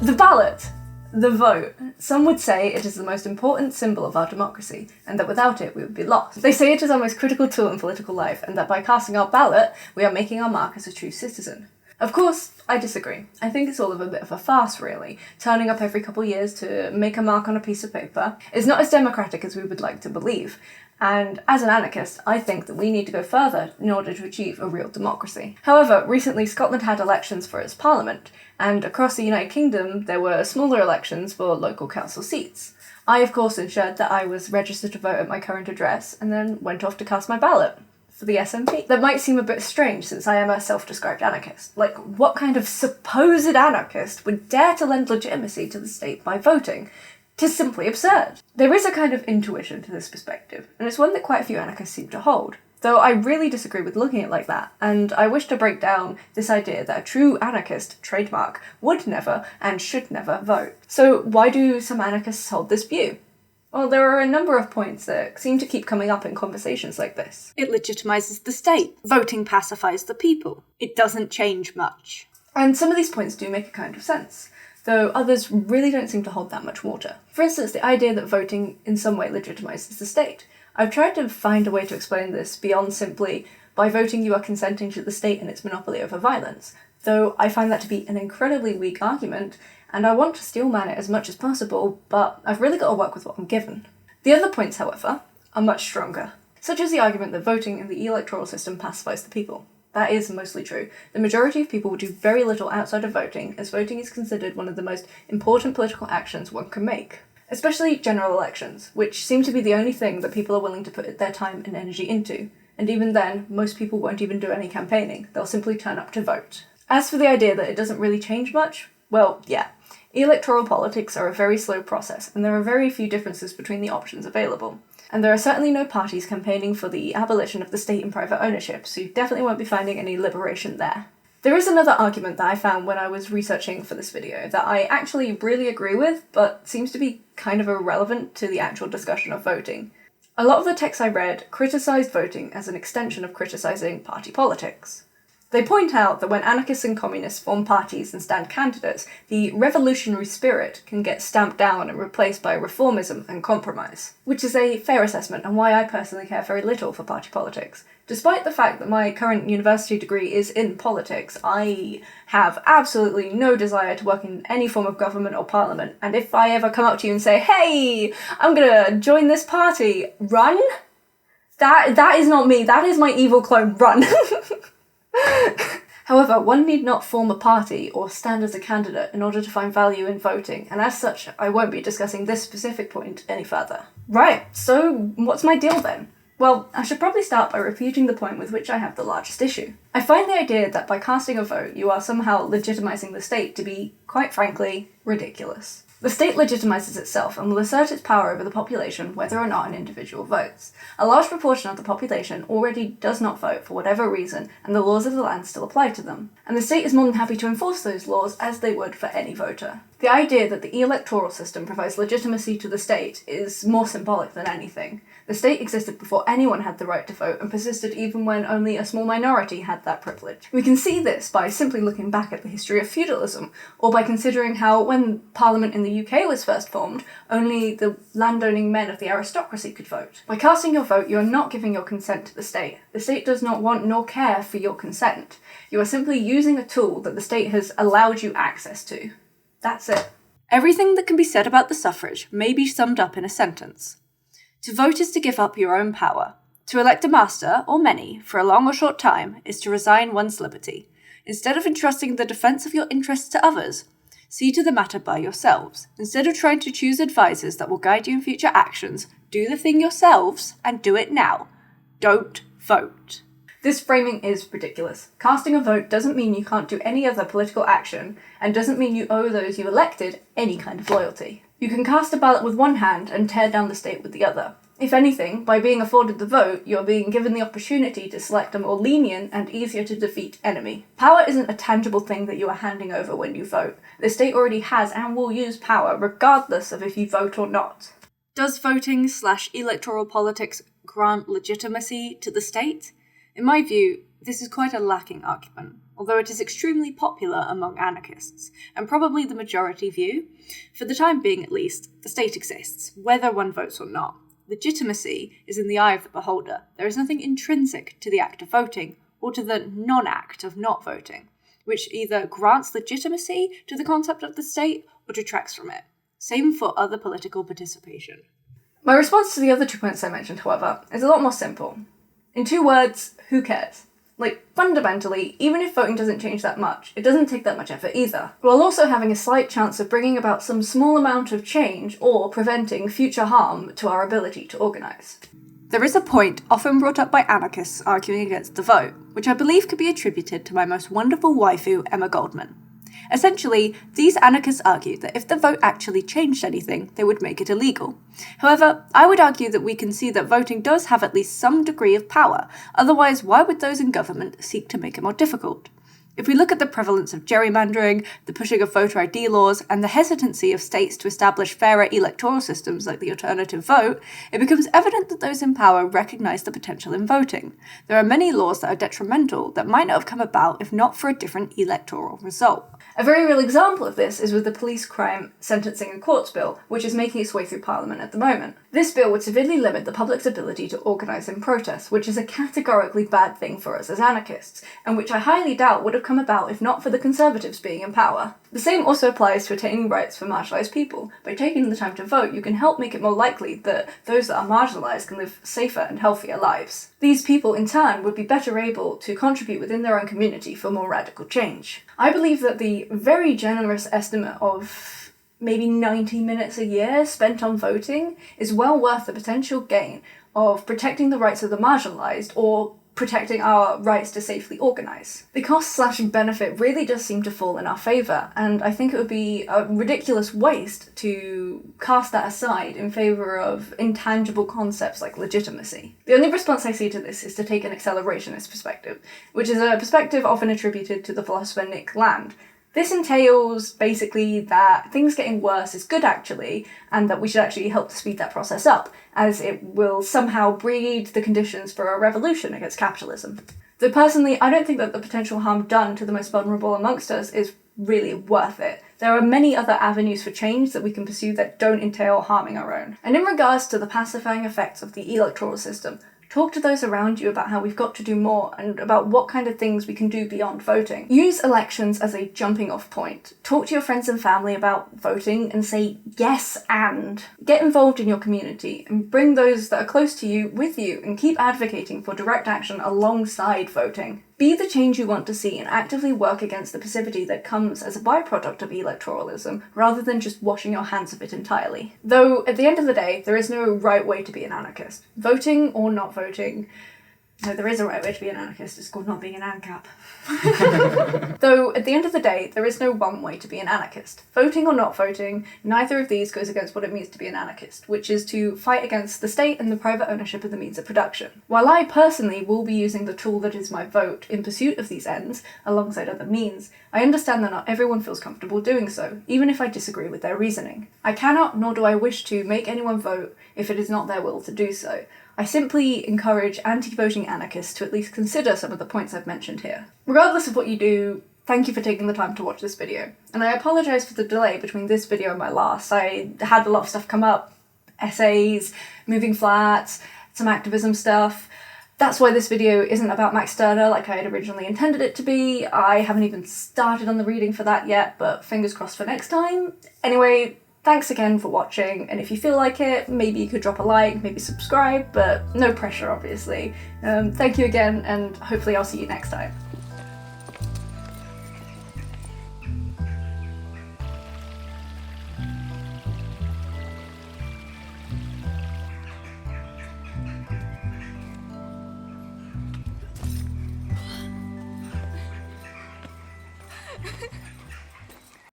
The ballot. The vote. Some would say it is the most important symbol of our democracy, and that without it we would be lost. They say it is our most critical tool in political life, and that by casting our ballot, we are making our mark as a true citizen. Of course, I disagree. I think it's all a bit of a farce, really. Turning up every couple years to make a mark on a piece of paper is not as democratic as we would like to believe. And as an anarchist, I think that we need to go further in order to achieve a real democracy. However, recently Scotland had elections for its parliament, and across the United Kingdom there were smaller elections for local council seats. I, of course, ensured that I was registered to vote at my current address, and then went off to cast my ballot for the SNP. That might seem a bit strange since I am a self-described anarchist. Like, what kind of supposed anarchist would dare to lend legitimacy to the state by voting? 'Tis simply absurd. There is a kind of intuition to this perspective, and it's one that quite a few anarchists seem to hold. Though I really disagree with looking at it like that, and I wish to break down this idea that a true anarchist, trademark, would never and should never vote. So why do some anarchists hold this view? Well, there are a number of points that seem to keep coming up in conversations like this. It legitimizes the state. Voting pacifies the people. It doesn't change much. And some of these points do make a kind of sense, though others really don't seem to hold that much water. For instance, the idea that voting in some way legitimizes the state. I've tried to find a way to explain this beyond simply, by voting you are consenting to the state and its monopoly over violence, though I find that to be an incredibly weak argument, and I want to steelman it as much as possible, but I've really got to work with what I'm given. The other points, however, are much stronger, such as the argument that voting in the electoral system pacifies the people. That is mostly true. The majority of people will do very little outside of voting, as voting is considered one of the most important political actions one can make. Especially general elections, which seem to be the only thing that people are willing to put their time and energy into. And even then, most people won't even do any campaigning. They'll simply turn up to vote. As for the idea that it doesn't really change much, well, yeah. Electoral politics are a very slow process, and there are very few differences between the options available. And there are certainly no parties campaigning for the abolition of the state and private ownership, so you definitely won't be finding any liberation there. There is another argument that I found when I was researching for this video that I actually really agree with, but seems to be kind of irrelevant to the actual discussion of voting. A lot of the texts I read criticised voting as an extension of criticising party politics. They point out that when anarchists and communists form parties and stand candidates, the revolutionary spirit can get stamped down and replaced by reformism and compromise, which is a fair assessment and why I personally care very little for party politics. Despite the fact that my current university degree is in politics, I have absolutely no desire to work in any form of government or parliament, and if I ever come up to you and say, "Hey, I'm gonna join this party," run? That is not me, that is my evil clone, run. However, one need not form a party or stand as a candidate in order to find value in voting, and as such, I won't be discussing this specific point any further. Right, so what's my deal then? Well, I should probably start by refuting the point with which I have the largest issue. I find the idea that by casting a vote you are somehow legitimizing the state to be, quite frankly, ridiculous. The state legitimizes itself and will assert its power over the population whether or not an individual votes. A large proportion of the population already does not vote for whatever reason, and the laws of the land still apply to them. And the state is more than happy to enforce those laws as they would for any voter. The idea that the electoral system provides legitimacy to the state is more symbolic than anything. The state existed before anyone had the right to vote and persisted even when only a small minority had that privilege. We can see this by simply looking back at the history of feudalism, or by considering how when Parliament in the UK was first formed, only the landowning men of the aristocracy could vote. By casting your vote, you are not giving your consent to the state. The state does not want nor care for your consent. You are simply using a tool that the state has allowed you access to. That's it. Everything that can be said about the suffrage may be summed up in a sentence. To vote is to give up your own power. To elect a master, or many, for a long or short time, is to resign one's liberty. Instead of entrusting the defence of your interests to others, see to the matter by yourselves. Instead of trying to choose advisers that will guide you in future actions, do the thing yourselves, and do it now. Don't vote. This framing is ridiculous. Casting a vote doesn't mean you can't do any other political action, and doesn't mean you owe those you elected any kind of loyalty. You can cast a ballot with one hand and tear down the state with the other. If anything, by being afforded the vote, you're being given the opportunity to select a more lenient and easier to defeat enemy. Power isn't a tangible thing that you are handing over when you vote. The state already has and will use power regardless of if you vote or not. Does voting/electoral politics grant legitimacy to the state? In my view, this is quite a lacking argument, although it is extremely popular among anarchists, and probably the majority view. For the time being at least, the state exists, whether one votes or not. Legitimacy is in the eye of the beholder. There is nothing intrinsic to the act of voting, or to the non-act of not voting, which either grants legitimacy to the concept of the state or detracts from it. Same for other political participation. My response to the other 2 points I mentioned, however, is a lot more simple. In 2 words, who cares? Like, fundamentally, even if voting doesn't change that much, it doesn't take that much effort either, while also having a slight chance of bringing about some small amount of change or preventing future harm to our ability to organise. There is a point often brought up by anarchists arguing against the vote, which I believe could be attributed to my most wonderful waifu, Emma Goldman. Essentially, these anarchists argue that if the vote actually changed anything, they would make it illegal. However, I would argue that we can see that voting does have at least some degree of power, otherwise why would those in government seek to make it more difficult? If we look at the prevalence of gerrymandering, the pushing of voter ID laws, and the hesitancy of states to establish fairer electoral systems like the alternative vote, it becomes evident that those in power recognise the potential in voting. There are many laws that are detrimental that might not have come about if not for a different electoral result. A very real example of this is with the Police Crime Sentencing and Courts Bill, which is making its way through Parliament at the moment. This bill would severely limit the public's ability to organise in protest, which is a categorically bad thing for us as anarchists, and which I highly doubt would have come about if not for the Conservatives being in power. The same also applies to attaining rights for marginalised people. By taking the time to vote, you can help make it more likely that those that are marginalised can live safer and healthier lives. These people, in turn, would be better able to contribute within their own community for more radical change. I believe that the very generous estimate of maybe 90 minutes a year spent on voting is well worth the potential gain of protecting the rights of the marginalised or protecting our rights to safely organise. The cost/benefit really does seem to fall in our favour, and I think it would be a ridiculous waste to cast that aside in favour of intangible concepts like legitimacy. The only response I see to this is to take an accelerationist perspective, which is a perspective often attributed to the philosopher Nick Land. This entails basically that things getting worse is good actually, and that we should actually help to speed that process up, as it will somehow breed the conditions for a revolution against capitalism. Though personally, I don't think that the potential harm done to the most vulnerable amongst us is really worth it. There are many other avenues for change that we can pursue that don't entail harming our own. And in regards to the pacifying effects of the electoral system, talk to those around you about how we've got to do more and about what kind of things we can do beyond voting. Use elections as a jumping off point. Talk to your friends and family about voting and say yes and. Get involved in your community and bring those that are close to you with you and keep advocating for direct action alongside voting. Be the change you want to see and actively work against the passivity that comes as a byproduct of electoralism, rather than just washing your hands of it entirely. Though, at the end of the day, there is no right way to be an anarchist. Voting or not voting... No, there is a right way to be an anarchist, it's called not being an ANCAP. Though, at the end of the day, there is no one way to be an anarchist. Voting or not voting, neither of these goes against what it means to be an anarchist, which is to fight against the state and the private ownership of the means of production. While I personally will be using the tool that is my vote in pursuit of these ends, alongside other means, I understand that not everyone feels comfortable doing so, even if I disagree with their reasoning. I cannot, nor do I wish to, make anyone vote if it is not their will to do so. I simply encourage anti-voting anarchists to at least consider some of the points I've mentioned here. Regardless of what you do, thank you for taking the time to watch this video. And I apologise for the delay between this video and my last. I had a lot of stuff come up, essays, moving flats, some activism stuff. That's why this video isn't about Max Stirner like I had originally intended it to be. I haven't even started on the reading for that yet, but fingers crossed for next time. Anyway, thanks again for watching, and if you feel like it, maybe you could drop a like, maybe subscribe, but no pressure obviously. Thank you again, and hopefully I'll see you next time.